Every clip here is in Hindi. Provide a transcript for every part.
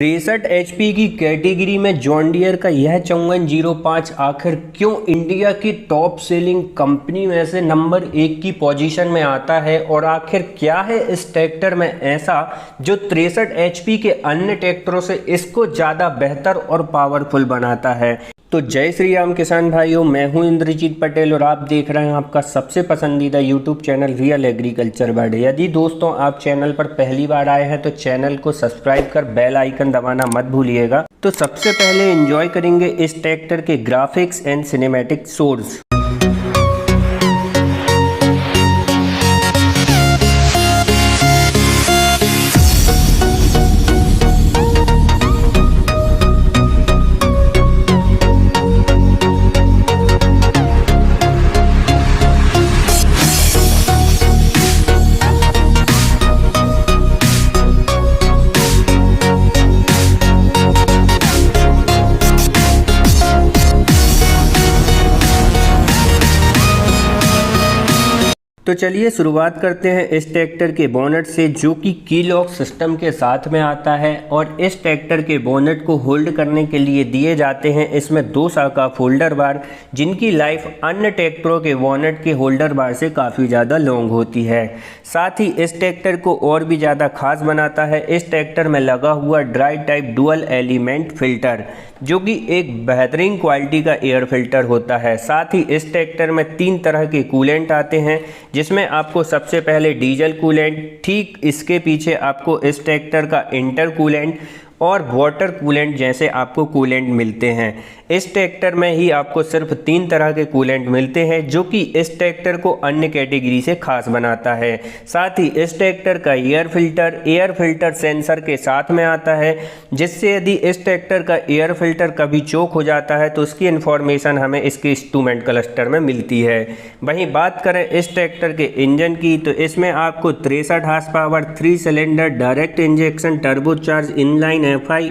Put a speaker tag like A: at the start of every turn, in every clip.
A: 63 HP की कैटेगरी में जॉन डियर का यह 5405 आखिर क्यों इंडिया की टॉप सेलिंग कंपनी में से नंबर 1 की पोजीशन में आता है और आखिर क्या है इस ट्रैक्टर में ऐसा जो 63 HP के अन्य ट्रैक्टरों से इसको ज़्यादा बेहतर और पावरफुल बनाता है। तो जय श्री राम किसान भाइयों, मैं हूं इंद्रजीत पटेल और आप देख रहे हैं आपका सबसे पसंदीदा YouTube channel real agriculture world. यदि दोस्तों आप चैनल पर पहली बार आए हैं तो चैनल को सब्सक्राइब कर बेल आइकन दबाना मत भूलिएगा। तो सबसे पहले एंजॉय करेंगे इस ट्रैक्टर के ग्राफिक्स एंड सिनेमैटिक शोज। तो चलिए शुरुआत करते हैं इस ट्रैक्टर के बोनट से, जो कि की लॉक सिस्टम के साथ में आता है और इस ट्रैक्टर के बोनट को होल्ड करने के लिए दिए जाते हैं इसमें 2 शाखा फोल्डर बार, जिनकी लाइफ अन्य ट्रैक्टरों के बोनट के होल्डर बार से काफ़ी ज़्यादा लॉन्ग होती है। साथ ही इस ट्रैक्टर को और भी ज़्यादा खास बनाता है इस ट्रैक्टर में लगा हुआ dry type dual element filter, जो कि एक बेहतरीन क्वालिटी का एयर फिल्टर होता है। साथ ही इस ट्रैक्टर में 3 तरह के कूलेंट आते हैं, जिसमें आपको सबसे पहले डीजल कूलेंट, ठीक इसके पीछे आपको इस ट्रैक्टर का इंटर कूलेंट और वाटर कूलेंट जैसे आपको कूलेंट मिलते हैं। इस ट्रैक्टर में ही आपको सिर्फ 3 तरह के कूलेंट मिलते हैं, जो कि इस ट्रैक्टर को अन्य कैटेगरी से खास बनाता है। साथ ही इस ट्रैक्टर का एयर फिल्टर सेंसर के साथ में आता है, जिससे यदि इस ट्रैक्टर का एयर फिल्टर कभी चोक हो जाता है तो उसकी इन्फॉर्मेशन हमें इसके इंस्ट्रूमेंट क्लस्टर में मिलती है। वहीं बात करें इस ट्रैक्टर के इंजन की, तो इसमें आपको 63 horse power 3 cylinder direct injection turbocharge inline FI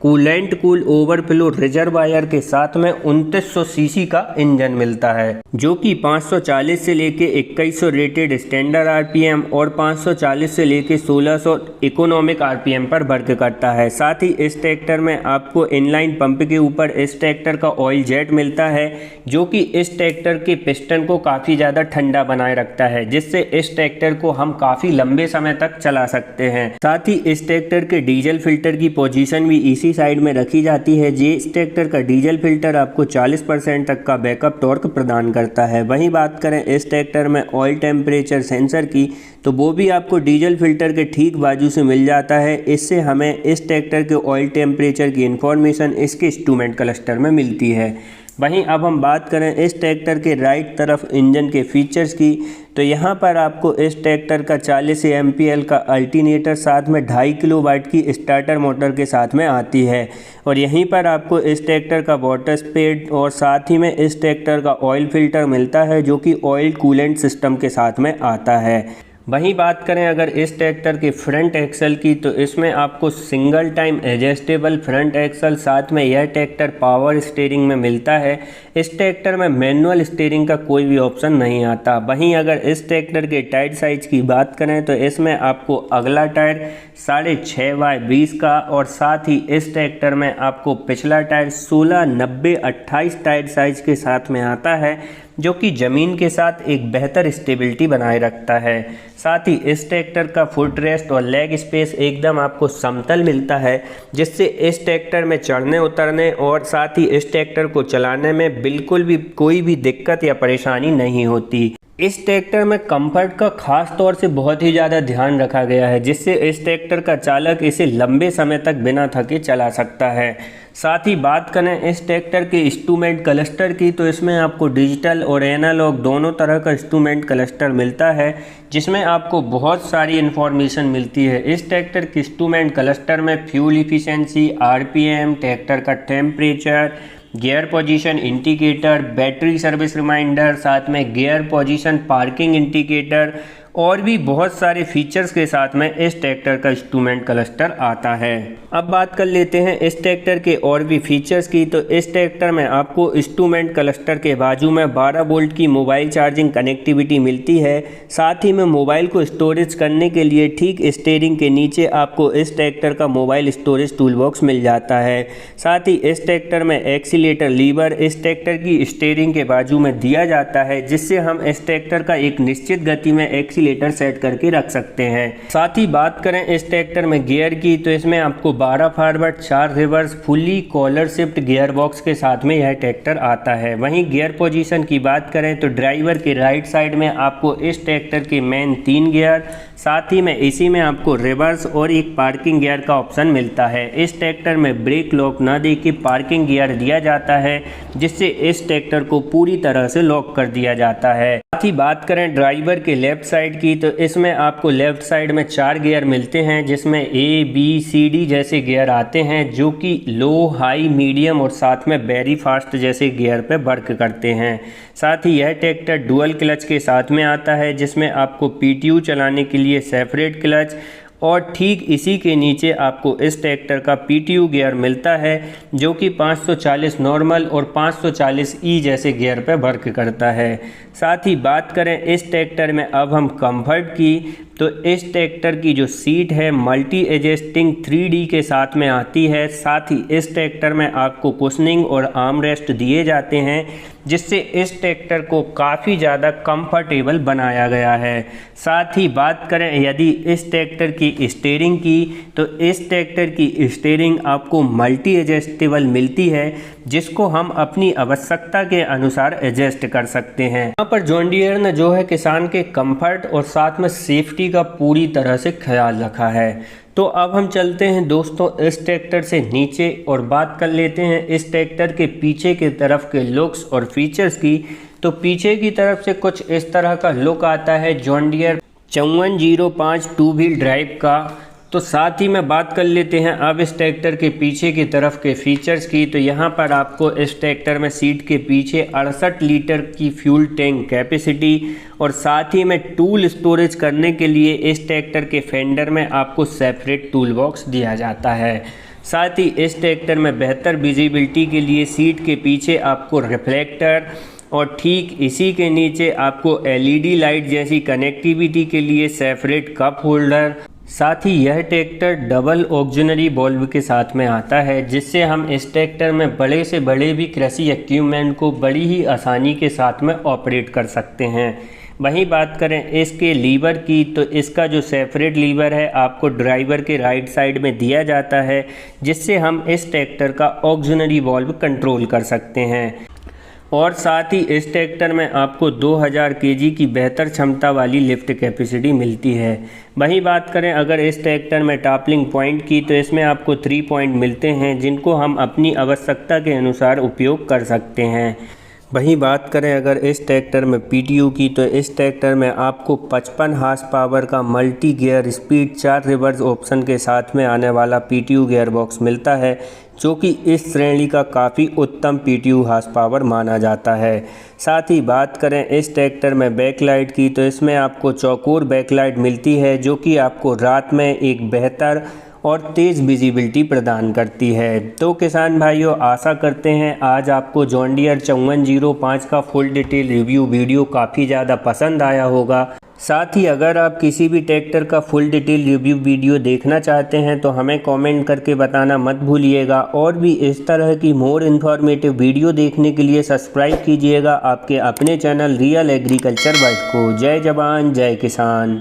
A: coolant cool overflow reservoir के साथ में 2900 सीसी का इंजन मिलता है, जो कि 540 से लेके 2100 रेटेड स्टैंडर्ड RPM और 540 से लेके 1600 इकोनॉमिक RPM पर वर्क करता है। साथ ही इस ट्रैक्टर में आपको इनलाइन पंप के ऊपर इस ट्रैक्टर का ऑयल जेट मिलता है, जो कि इस ट्रैक्टर के पिस्टन को काफ़ी ज़्यादा ठंडा बनाए रखता है, जिससे इस ट्रैक्टर को हम काफ़ी लंबे समय तक चला सकते हैं। साथ ही इस ट्रैक्टर के डीजल फिल्टर की पोजीशन भी इसी साइड में रखी जाती है। इस ट्रैक्टर का डीजल फिल्टर आपको 40% तक का बैकअप टॉर्क प्रदान करता है। वहीं बात करें इस ट्रैक्टर में ऑयल टेम्परेचर सेंसर की, तो वो भी आपको डीजल फिल्टर के ठीक बाजू से मिल जाता है। इससे हमें इस ट्रैक्टर के ऑयल टेम्परेचर की इंफॉर्मेशन इसके इंस्ट्रूमेंट क्लस्टर में मिलती है। वहीं अब हम बात करें इस ट्रैक्टर के राइट तरफ इंजन के फीचर्स की, तो यहाँ पर आपको इस ट्रैक्टर का 40 MPL का अल्टरनेटर साथ में 2.5 किलोवाट की स्टार्टर मोटर के साथ में आती है। और यहीं पर आपको इस ट्रैक्टर का वाटर स्पेड और साथ ही में इस ट्रैक्टर का ऑयल फिल्टर मिलता है, जो कि ऑयल कूलेंट सिस्टम के साथ में आता है। वहीं बात करें अगर इस ट्रैक्टर के फ्रंट एक्सल की, तो इसमें आपको single time adjustable front axle, साथ में यह ट्रैक्टर पावर स्टीयरिंग में मिलता है। इस ट्रैक्टर में मैनुअल स्टीयरिंग का कोई भी ऑप्शन नहीं आता। वहीं अगर इस ट्रैक्टर के टायर साइज की बात करें, तो इसमें आपको अगला टायर 6.5x20 का और साथ ही इस ट्रैक्टर में आपको पिछला टायर 16-90-28 टायर साइज के साथ में आता है, जो कि ज़मीन के साथ एक बेहतर स्टेबिलिटी बनाए रखता है। साथ ही इस ट्रैक्टर का फुट रेस्ट और लेग स्पेस एकदम आपको समतल मिलता है, जिससे इस ट्रैक्टर में चढ़ने उतरने और साथ ही इस ट्रैक्टर को चलाने में बिल्कुल भी कोई भी दिक्कत या परेशानी नहीं होती। इस ट्रैक्टर में कंफर्ट का खास तौर से बहुत ही ज़्यादा ध्यान रखा गया है, जिससे इस ट्रैक्टर का चालक इसे लंबे समय तक बिना थके चला सकता है। साथ ही बात करें इस ट्रैक्टर के इंस्ट्रूमेंट क्लस्टर की, तो इसमें आपको डिजिटल और एनालॉग दोनों तरह का इंस्ट्रूमेंट क्लस्टर मिलता है, जिसमें आपको बहुत सारी इन्फॉर्मेशन मिलती है। इस ट्रैक्टर के इंस्ट्रूमेंट क्लस्टर में फ्यूल इफिशिएंसी, RPM, ट्रैक्टर का temperature, gear position indicator, battery service reminder, साथ में गियर पोजीशन पार्किंग इंडिकेटर और भी बहुत सारे फीचर्स के साथ में इस ट्रैक्टर का इंस्ट्रूमेंट क्लस्टर आता है। अब बात कर लेते हैं इस ट्रैक्टर के और भी फीचर्स की। तो इस ट्रैक्टर में आपको इंस्ट्रूमेंट क्लस्टर के बाजू में 12 वोल्ट की मोबाइल चार्जिंग कनेक्टिविटी मिलती है। साथ ही में मोबाइल को स्टोरेज करने के लिए ठीक स्टीयरिंग के नीचे आपको इस ट्रैक्टर का मोबाइल स्टोरेज टूल बॉक्स मिल जाता है। साथ ही इस ट्रैक्टर में एक्सीलेटर लीवर इस ट्रैक्टर की स्टीयरिंग के बाजू में दिया जाता है, जिससे हम इस ट्रैक्टर का एक निश्चित गति में एक्सीलेटर सेट करके रख सकते हैं। साथ ही बात करें इस ट्रैक्टर में गियर की, तो इसमें आपको 12 forward 4 reverse fully collar shift gear box के साथ में यह ट्रैक्टर आता है। वहीं गियर पोजीशन की बात करें तो ड्राइवर के राइट साइड में आपको इस ट्रैक्टर के मेन 3 गियर, साथ ही में इसी में आपको रिवर्स और एक पार्किंग गियर का ऑप्शन मिलता है। इस ट्रैक्टर में ब्रेक लॉक ना दे के पार्किंग गियर दिया जाता है, जिससे इस ट्रैक्टर को पूरी तरह से लॉक कर दिया जाता है। साथ ही बात करें ड्राइवर के लेफ्ट साइड की, तो इसमें आपको लेफ्ट साइड में 4 गियर मिलते हैं, जिसमें ABCD जैसे गियर आते हैं, जो कि लो, हाई, मीडियम और साथ में वेरी फास्ट जैसे गियर पे वर्क करते हैं। साथ ही यह ट्रैक्टर डुअल क्लच के साथ में आता है, जिसमें आपको PTU चलाने के लिए सेपरेट क्लच और ठीक इसी के नीचे आपको इस ट्रैक्टर का PTU गियर मिलता है, जो कि 540 नॉर्मल और 540E जैसे गियर पर वर्क करता है। साथ ही बात करें इस ट्रैक्टर में अब हम कंफर्ट की, तो इस ट्रैक्टर की जो सीट है मल्टी एडजस्टिंग 3D के साथ में आती है। साथ ही इस ट्रैक्टर में आपको कुशनिंग और आर्म रेस्ट दिए जाते हैं, जिससे इस ट्रैक्टर को काफ़ी ज़्यादा कंफर्टेबल बनाया गया है। साथ ही बात करें यदि इस ट्रैक्टर की स्टीयरिंग की, तो इस ट्रैक्टर की स्टीयरिंग आपको मल्टी एडजस्टेबल मिलती है, जिसको हम अपनी आवश्यकता के अनुसार एडजस्ट कर सकते हैं। यहाँ पर जॉन डियर ने जो है किसान के कंफर्ट और साथ में सेफ्टी का पूरी तरह से ख्याल रखा है। तो अब हम चलते हैं दोस्तों इस ट्रैक्टर से नीचे और बात कर लेते हैं इस ट्रैक्टर के पीछे की तरफ के लुक्स और फीचर्स की। तो पीछे की तरफ से कुछ इस तरह का लुक आता है John Deere 5405 two wheel drive का। तो साथ ही में बात कर लेते हैं अब इस ट्रैक्टर के पीछे की तरफ के फीचर्स की। तो यहाँ पर आपको इस ट्रैक्टर में सीट के पीछे 68 लीटर की फ्यूल टैंक कैपेसिटी और साथ ही में टूल स्टोरेज करने के लिए इस ट्रैक्टर के फेंडर में आपको सेपरेट टूल बॉक्स दिया जाता है। साथ ही इस ट्रैक्टर में बेहतर विजिबिलिटी के लिए सीट के पीछे आपको रिफ्लेक्टर और ठीक इसी के नीचे आपको LED लाइट जैसी कनेक्टिविटी के लिए सेपरेट कप होल्डर। साथ ही यह ट्रैक्टर डबल ऑक्सिलरी वाल्व के साथ में आता है, जिससे हम इस ट्रैक्टर में बड़े से बड़े भी कृषि इक्विपमेंट को बड़ी ही आसानी के साथ में ऑपरेट कर सकते हैं। वहीं बात करें इसके लीवर की, तो इसका जो सेपरेट लीवर है आपको ड्राइवर के राइट साइड में दिया जाता है, जिससे हम इस ट्रैक्टर का ऑक्सिलरी वाल्व कंट्रोल कर सकते हैं। और साथ ही इस ट्रैक्टर में आपको 2000 kg की बेहतर क्षमता वाली लिफ्ट कैपेसिटी मिलती है। वहीं बात करें अगर इस ट्रैक्टर में टॉपलिंग पॉइंट की, तो इसमें आपको 3 पॉइंट मिलते हैं, जिनको हम अपनी आवश्यकता के अनुसार उपयोग कर सकते हैं। वहीं बात करें अगर इस ट्रैक्टर में PTU की, तो इस ट्रैक्टर में आपको 55 हार्स पावर का multi gear speed 4 reverse option के साथ में आने वाला PTU गियर बॉक्स मिलता है, जो कि इस श्रेणी का काफ़ी उत्तम PTU हार्स पावर माना जाता है। साथ ही बात करें इस ट्रैक्टर में बैकलाइट की, तो इसमें आपको चौकोर बैकलाइट मिलती है, जो कि आपको रात में एक बेहतर और तेज़ विजिबिलिटी प्रदान करती है। तो किसान भाइयों, आशा करते हैं आज आपको जॉन डियर 5405 का फुल डिटेल रिव्यू वीडियो काफ़ी ज़्यादा पसंद आया होगा। साथ ही अगर आप किसी भी ट्रैक्टर का फुल डिटेल रिव्यू वीडियो देखना चाहते हैं तो हमें कमेंट करके बताना मत भूलिएगा। और भी इस तरह की मोर इन्फॉर्मेटिव वीडियो देखने के लिए सब्सक्राइब कीजिएगा आपके अपने चैनल रियल एग्रीकल्चर वर्ल्ड को। जय जवान जय किसान।